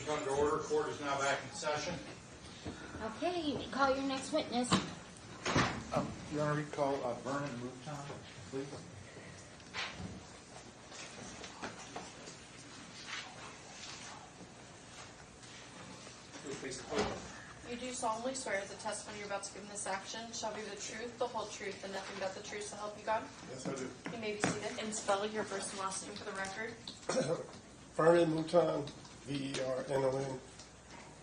come to order. Court is now back in session. Okay, you can call your next witness. You want to recall Vernon Mouton, please? You do solemnly swear that the testimony you're about to give in this action shall be the truth, the whole truth, and nothing but the truth, so help you God? Yes, I do. You may be seated and spell your first and last name for the record. Vernon Mouton, VERNON,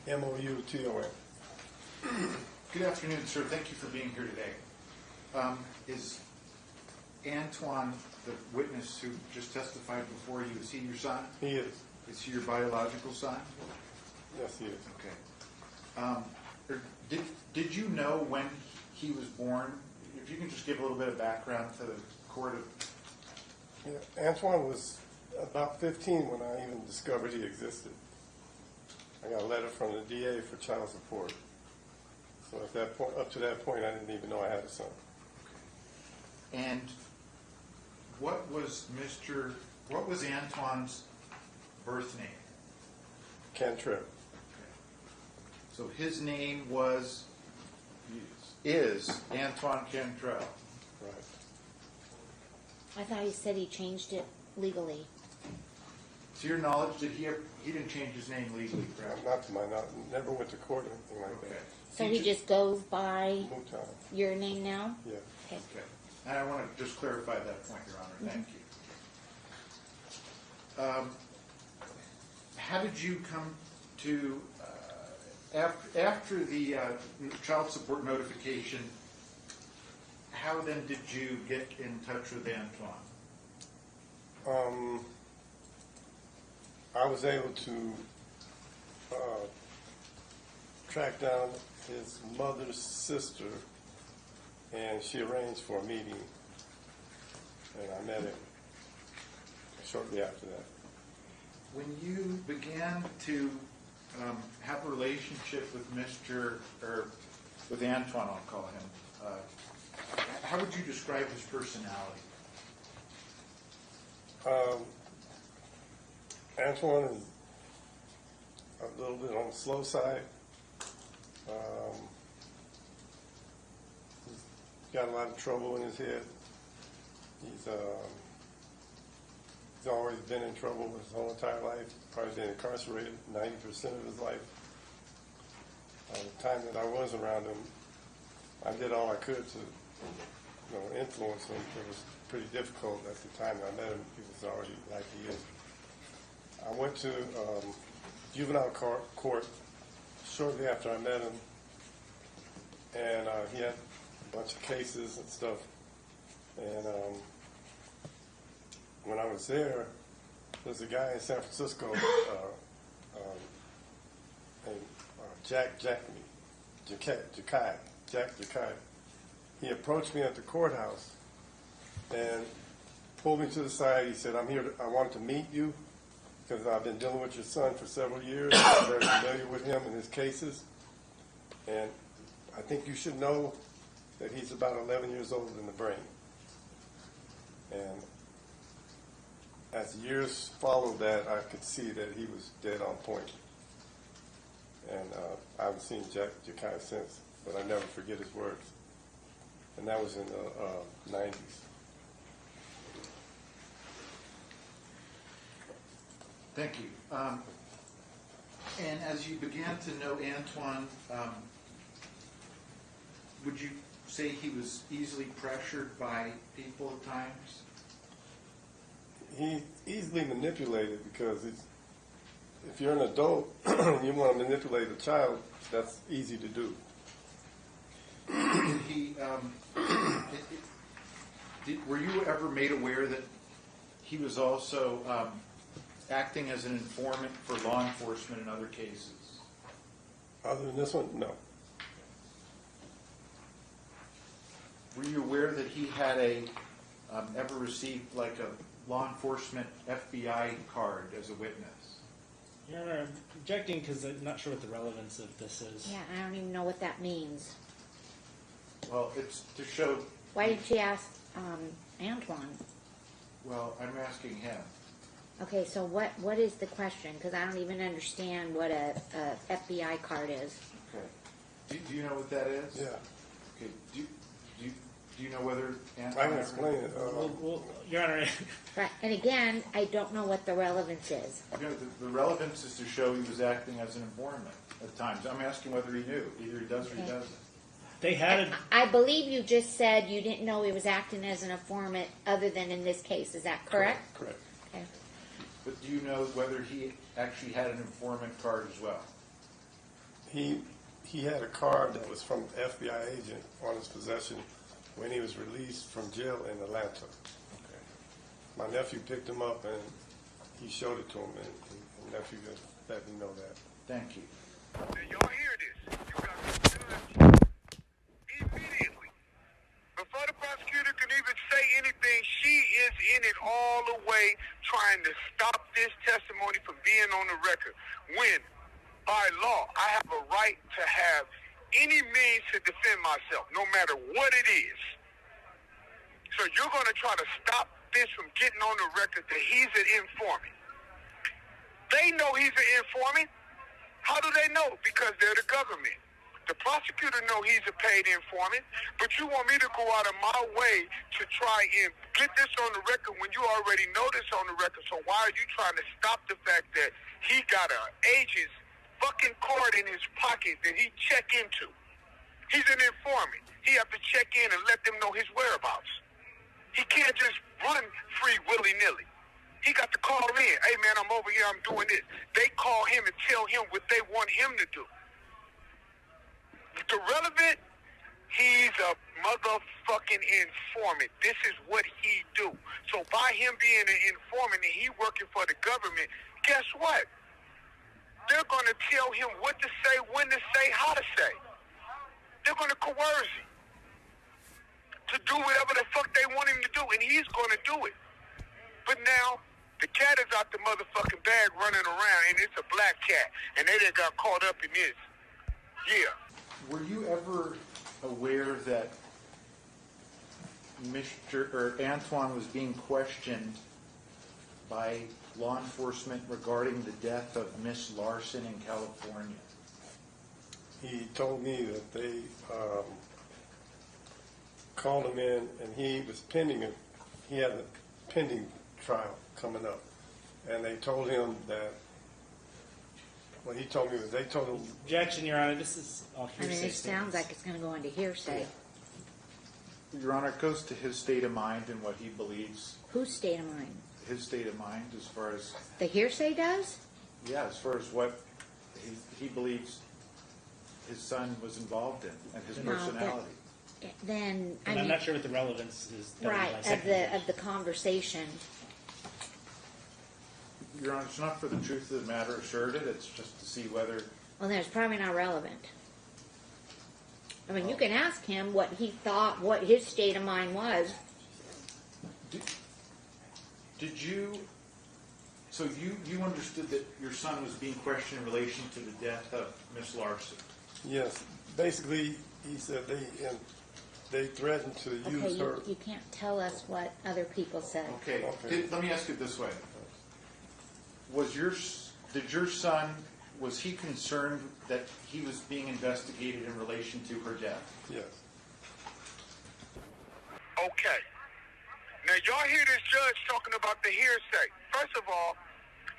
MOUTON. Good afternoon, sir. Thank you for being here today. Is Antoine, the witness who just testified before you, is he your son? He is. Is he your biological son? Yes, he is. Okay. Did you know when he was born? If you can just give a little bit of background to the court. Yeah, Antoine was about 15 when I even discovered he existed. I got a letter from the DA for child support. So at that point, up to that point, I didn't even know I had a son. And what was Antoine's birth name? Cantrell. So his name is Antoine Cantrell. Right. I thought he said he changed it legally. To your knowledge, he didn't change his name legally, correct? Not to my knowledge. Never went to court or anything like Okay. that. So he just goes by Mouton. your name now? Yeah. Okay. Okay. And I want to just clarify that point, Your Honor. Thank you. How did you come to, after the child support notification, how then did you get in touch with Antoine? I was able to track down his mother's sister, and she arranged for a meeting, and I met him shortly after that. When you began to have a relationship with with Antoine, I'll call him, how would you describe his personality? Antoine is a little bit on the slow side. He's got a lot of trouble in his head. He's always been in trouble his whole entire life. Probably been incarcerated 90% of his life. The time that I was around him, I did all I could to, influence him. It was pretty difficult at the time I met him. He was already like he is. I went to juvenile court shortly after I met him, and he had a bunch of cases and stuff. And when I was there was a guy in San Francisco named Jack Jakai. He approached me at the courthouse and pulled me to the side. He said, "I'm here. I wanted to meet you because I've been dealing with your son for several years. I'm very familiar with him and his cases, and I think you should know that he's about 11 years old in the brain." And as years followed that, I could see that he was dead on point. And I haven't seen Jakai since, but I never forget his words. And that was in the 90s. Thank you. And as you began to know Antoine, would you say he was easily pressured by people at times? He's easily manipulated because if you're an adult and you want to manipulate a child, that's easy to do. Were you ever made aware that he was also acting as an informant for law enforcement in other cases? Other than this one, no. Were you aware that he had ever received like a law enforcement FBI card as a witness? Your Honor, I'm objecting because I'm not sure what the relevance of this is. Yeah, I don't even know what that means. Well, it's to show... Why did you ask Antoine? Well, I'm asking him. Okay, so what is the question? Because I don't even understand what a FBI card is. Okay. Do you know what that is? Yeah, Okay. Do you know whether Anton I can ever- explain it. Well, Your Honor, Right, and again, I don't know what the relevance is. You know, the relevance is to show he was acting as an informant at times. I'm asking whether he knew. Either he does or he Okay. doesn't. they had a, I believe you just said you didn't know he was acting as an informant other than in this case. Is that correct? Correct. Okay. But do you know whether he actually had an informant card as well? He had a card that was from an FBI agent on his possession when he was released from jail in Atlanta. Okay. My nephew picked him up and he showed it to him, and nephew just let me know that. Thank you. Now y'all hear this. You got the judge immediately. Before the prosecutor can even say anything, she is in it all the way trying to stop this testimony from being on the record. When, by law, I have a right to have any means to defend myself, no matter what it is. So you're going to try to stop this from getting on the record that he's an informant. They know he's an informant. How do they know? Because they're the government. The prosecutor know he's a paid informant, but you want me to go out of my way to try and get this on the record when you already know this on the record. So why are you trying to stop the fact that he got an agent's fucking card in his pocket that he check into? He's an informant. He have to check in and let them know his whereabouts. He can't just run free willy-nilly. He got to call in. Hey, man, I'm over here. I'm doing this. They call him and tell him what they want him to do. The relevant, he's a motherfucking informant. This is what he do. So by him being an informant and he working for the government, guess what? They're going to tell him what to say, when to say, how to say. They're going to coerce him to do whatever the fuck they want him to do, and he's going to do it. But now, the cat is out the motherfucking bag running around, and it's a black cat, and they done got caught up in this. Yeah. Were you ever aware that Antoine was being questioned by law enforcement regarding the death of Miss Larson in California? He told me that they called him in, and he was he had a pending trial coming up, and they told him that. What he told me was they told him. objection, Your Honor, this is all I mean, hearsay it sounds like it's going to go into hearsay. Your Honor, it goes to his state of mind and what he believes. Whose state of mind? His state of mind as far as, The hearsay does? yeah, as far as what he believes his son was involved in and his No, personality. Then, I And I'm mean, not sure what the relevance is. that right, my of second the objection. conversation. Your Honor, it's not for the truth of the matter asserted, it's just to see whether, Well, then it's probably not relevant. I mean, you can ask him what he thought, what his state of mind was. did you, so you understood that your son was being questioned in relation to the death of Miss Larson? Yes, basically, he said they threatened to Okay, use her. you can't tell us what other people said. Okay, Okay. let me ask it this way. Did your son, was he concerned that he was being investigated in relation to her death? Yes. Okay. Now, y'all hear this judge talking about the hearsay. First of all,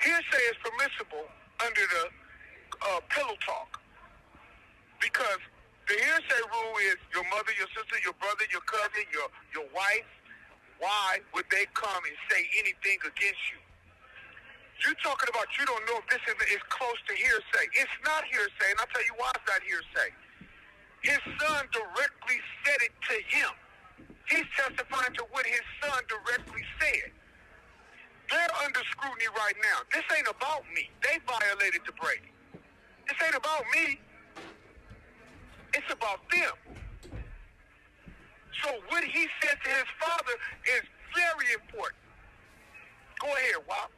hearsay is permissible under the pillow talk. Because the hearsay rule is your mother, your sister, your brother, your cousin, your wife. Why would they come and say anything against you? You're talking about you don't know if this is close to hearsay. It's not hearsay, and I'll tell you why it's not hearsay. His son directly said it to him. He's testifying to what his son directly said. They're under scrutiny right now. This ain't about me. They violated the Brady. This ain't about me. It's about them. So what he said to his father is very important. Go ahead, Wop.